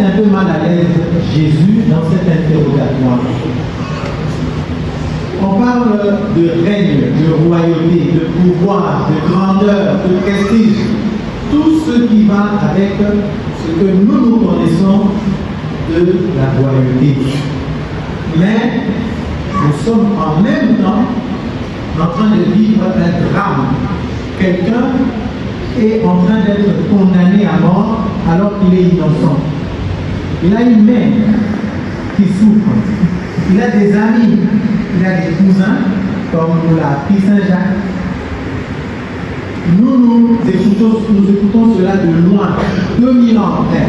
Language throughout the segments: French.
mettre un peu mal à l'aise Jésus dans cet interrogatoire. On parle de règne, de royauté, de pouvoir, de grandeur, de prestige, tout ce qui va avec ce que nous connaissons de la royauté. Mais nous sommes en même temps en train de vivre un drame. Quelqu'un est en train d'être condamné à mort alors qu'il est innocent. Il a une mère qui souffre. Il a des amis, il a des cousins, comme nous l'a appris Saint-Jacques. Nous écoutons cela de loin, 2000 ans après.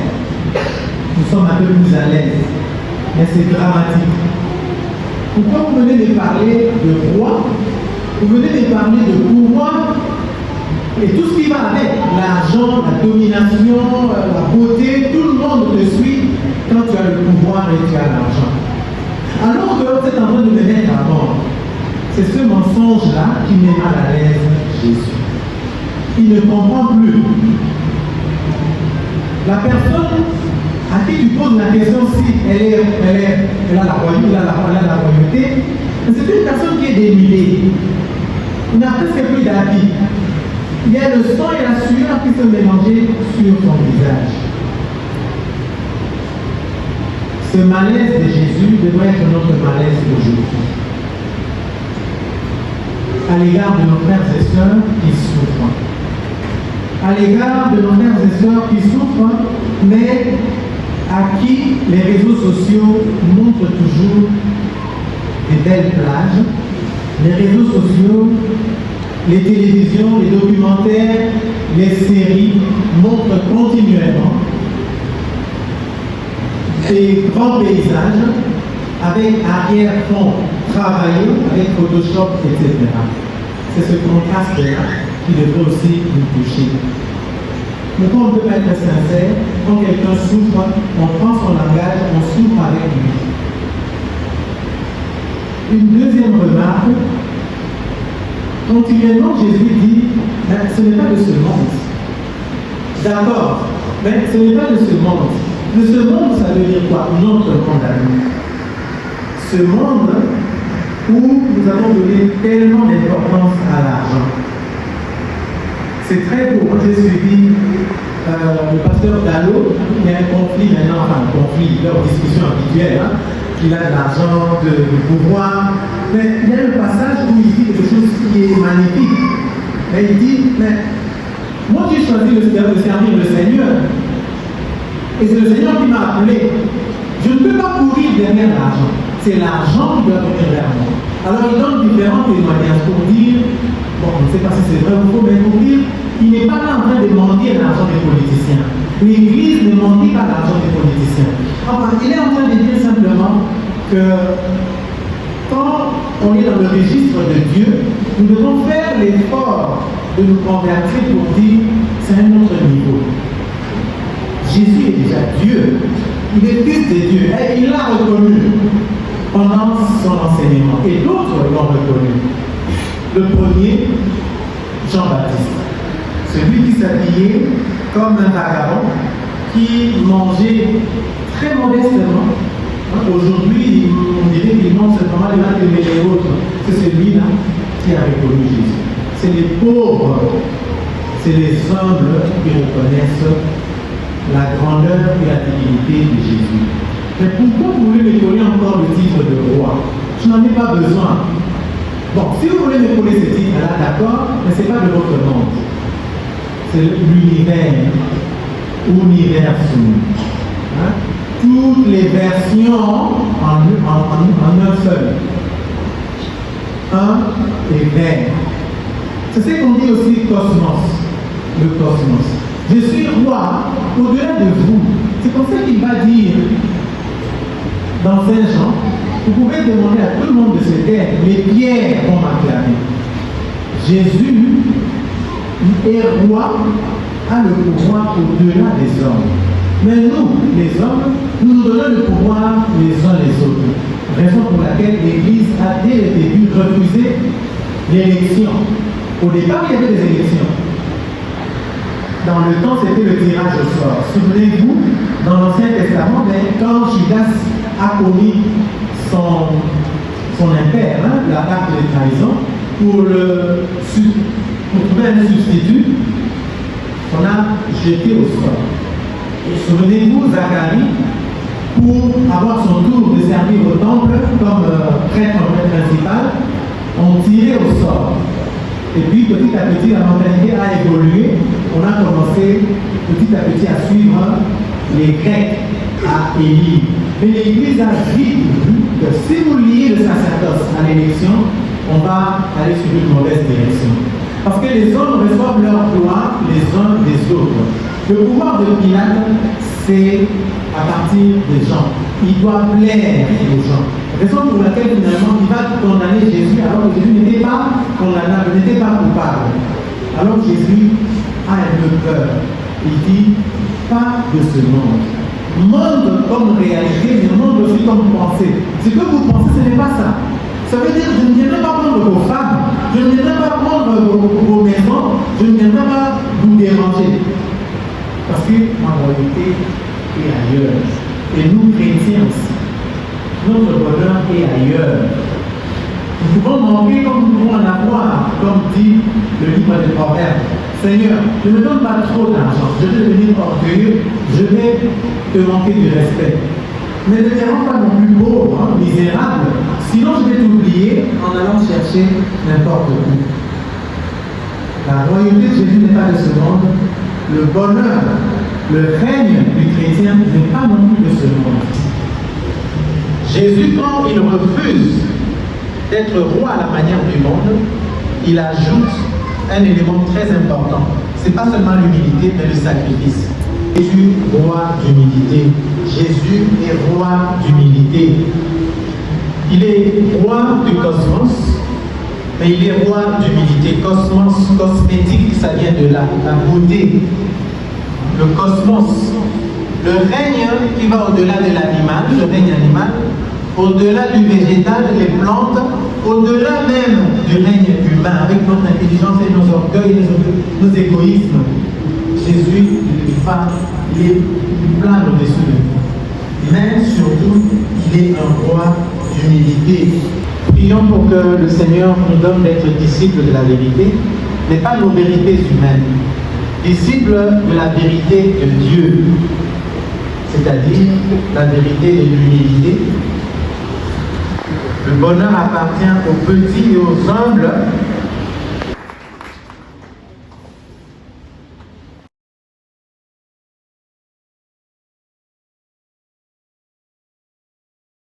Nous sommes un peu plus à l'aise, mais c'est dramatique. Pourquoi vous venez de parler de roi, vous venez de parler de pouvoir, et tout ce qui va avec, l'argent, la domination, la beauté, tout le monde te suit quand tu as le pouvoir et tu as l'argent. Alors que vous êtes en train de me mettre à mort. C'est ce mensonge-là qui met mal à l'aise Jésus. Il ne comprend plus. La personne à qui tu poses la question si elle a la royauté, c'est une personne qui est dénudée. Il n'a presque plus d'habits. Il y a le sang et la sueur qui se mélangent sur son visage. Ce malaise de Jésus devrait être notre malaise aujourd'hui. À l'égard de nos frères et sœurs qui souffrent. À l'égard de nos frères et sœurs qui souffrent, mais à qui les réseaux sociaux montrent toujours des belles plages. Les réseaux sociaux, les télévisions, les documentaires, les séries montrent continuellement des grands paysages avec arrière-fond travaillé, avec Photoshop, etc. C'est ce contraste-là qui devrait aussi nous toucher. Pourquoi on ne peut pas être sincère? Quand quelqu'un souffre, on prend son langage, on souffre avec lui. Une deuxième remarque, continuellement Jésus dit, ce n'est pas de ce monde. D'accord, mais ce n'est pas de ce monde. De ce monde, ça veut dire quoi? Notre monde à nous. Ce monde où nous avons donné tellement d'importance à l'argent. C'est très beau. Moi, j'ai suivi le pasteur Dallo. Il y a un conflit maintenant, enfin un conflit, leur discussion habituelle, hein, qu'il a de l'argent, du pouvoir. Mais il y a le passage où il dit quelque chose qui est magnifique. Et il dit, mais moi j'ai choisi de servir le Seigneur. Et c'est le Seigneur qui m'a appelé. Je ne peux pas courir derrière l'argent. C'est l'argent qui doit venir vers moi. Alors il donne différents témoignages pour dire, bon, on ne sait pas si c'est vrai ou faux, mais pour dire, il n'est pas là en train de mendier l'argent des politiciens. L'Église ne mendie pas l'argent des politiciens. Enfin, il est en train de dire simplement que quand on est dans le registre de Dieu, nous devons faire l'effort de nous convertir pour dire, c'est un autre niveau. Jésus est déjà Dieu. Il est fils de Dieu. Et il l'a reconnu pendant son enseignement. Et d'autres l'ont reconnu. Le premier, Jean-Baptiste. Celui qui s'habillait comme un vagabond, qui mangeait très modestement. Aujourd'hui, on dirait qu'il mange seulement les mains que les autres. C'est celui-là qui a reconnu Jésus. C'est les pauvres, c'est les humbles qui reconnaissent la grandeur et la divinité de Jésus. Mais pourquoi vous voulez me coller encore le titre de roi? Je n'en ai pas besoin. Bon, si vous voulez me coller ce titre-là, d'accord, mais ce n'est pas de votre monde. C'est l'univers, universum. Hein? Toutes les versions en un seul. Un et vert. C'est ce qu'on dit aussi cosmos. Le cosmos. Je suis roi au-delà de vous. C'est comme ça qu'il va dire dans Saint Jean, vous pouvez demander à tout le monde de se taire, les pierres vont m'acclamer. Jésus est roi, a le pouvoir au-delà des hommes. Mais nous, les hommes, nous nous donnons le pouvoir les uns les autres. Raison pour laquelle l'Église a dès le début refusé l'élection. Au départ, il y avait des élections. dans le temps, c'était le tirage au sort. Souvenez-vous, dans l'Ancien Testament, quand Judas a commis son impair, la carte de trahison, pour trouver un substitut, on a jeté au sort. Et souvenez-vous, Zacharie, pour avoir son tour de servir au temple comme prêtre principal, on tirait au sort. Et puis petit à petit, la mentalité a évolué. On a commencé petit à petit à suivre les Grecs à élire. Mais l'Église a vite vu que si vous liez le sacerdoce à l'élection, on va aller sur une mauvaise direction. Parce que les hommes reçoivent leur gloire les uns des autres. Le pouvoir de Pilate, c'est à partir des gens. Il doit plaire aux gens. Raison pour laquelle finalement il va condamner Jésus alors que Jésus n'était pas condamnable, n'était pas coupable. Alors Jésus a un peu peur. Il dit, pas de ce monde. Monde comme réalité, mais monde aussi comme pensée. Ce que vous pensez, ce n'est pas ça. Ça veut dire, je ne viendrai pas prendre vos femmes, je ne viendrai pas prendre vos maisons, je ne viendrai pas vous déranger. Parce que ma royauté est ailleurs. Et nous, chrétiens aussi, notre bonheur est ailleurs. Nous pouvons manquer comme nous pouvons en avoir, comme dit le livre des Proverbes. Seigneur, ne me donne pas trop d'argent, je vais devenir orgueilleux, je vais te manquer du respect. Mais ne te rends pas non plus pauvre, misérable, sinon je vais t'oublier en allant chercher n'importe où. La royauté de Jésus n'est pas de ce monde. Le bonheur, le règne du chrétien n'est pas non plus de ce monde. Jésus, quand il refuse d'être roi à la manière du monde, il ajoute un élément très important. Ce n'est pas seulement l'humilité, mais le sacrifice. Jésus, roi d'humilité. Jésus est roi d'humilité. Il est roi du cosmos, mais il est roi d'humilité. Cosmos, cosmétique, ça vient de là, la beauté. Le cosmos, le règne qui va au-delà de l'animal, le règne animal, au-delà du végétal, les plantes, au-delà même du règne humain, avec notre intelligence et nos orgueils, nos égoïsmes. Jésus, il est plein au-dessus de nous. Mais surtout, il est un roi d'humilité. Prions pour que le Seigneur nous donne d'être disciples de la vérité, mais pas nos vérités humaines. Disciples de la vérité de Dieu, c'est-à-dire la vérité de l'humilité. Le bonheur appartient aux petits et aux humbles,